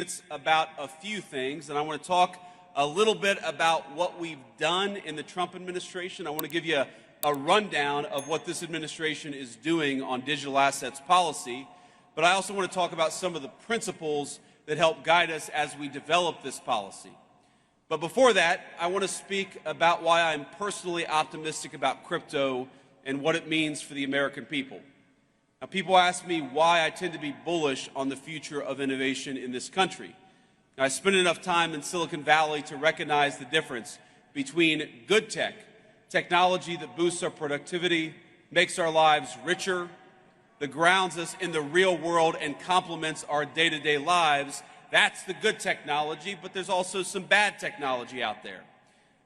minutes about a few things, and I want to talk a little bit about what we've done in the Trump administration. I want to give you a rundown of what this administration is doing on digital assets policy, but I also want to talk about some of the principles that help guide us as we develop this policy. But before that, I want to speak about why I'm personally optimistic about crypto and what it means for the American people. Now, people ask me why I tend to be bullish on the future of innovation in this country. Now, I spent enough time in Silicon Valley to recognize the difference between good tech, technology that boosts our productivity, makes our lives richer, that grounds us in the real world and complements our day-to-day lives. That's the good technology, but there's also some bad technology out there.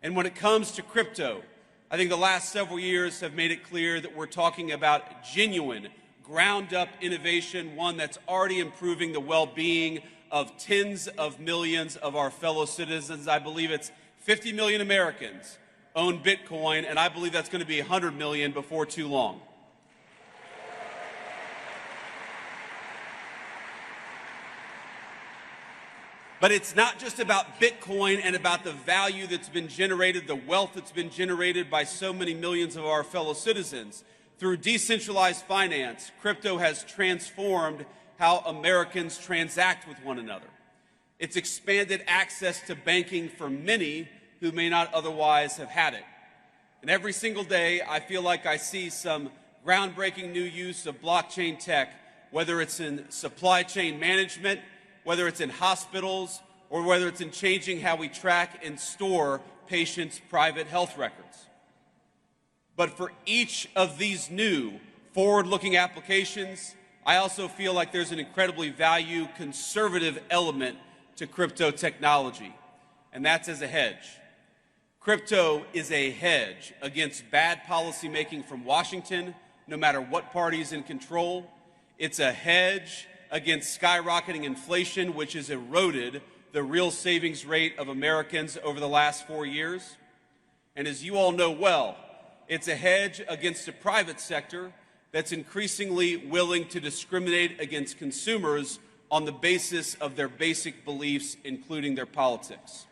And when it comes to crypto, I think the last several years have made it clear that we're talking about genuine, ground-up innovation, one that's already improving the well-being of tens of millions of our fellow citizens. I believe it's 50 million Americans own Bitcoin, and I believe that's going to be 100 million before too long. But it's not just about Bitcoin and about the value that's been generated, the wealth that's been generated by so many millions of our fellow citizens. Through decentralized finance, crypto has transformed how Americans transact with one another. It's expanded access to banking for many who may not otherwise have had it. And every single day, I feel like I see some groundbreaking new use of blockchain tech, whether it's in supply chain management, whether it's in hospitals, or whether it's in changing how we track and store patients' private health records. But for each of these new forward-looking applications, I also feel like there's an incredibly value-conservative element to crypto technology, and that's as a hedge. Crypto is a hedge against bad policymaking from Washington, no matter what party is in control. It's a hedge against skyrocketing inflation, which has eroded the real savings rate of Americans over the last 4 years. And as you all know well, it's a hedge against a private sector that's increasingly willing to discriminate against consumers on the basis of their basic beliefs, including their politics.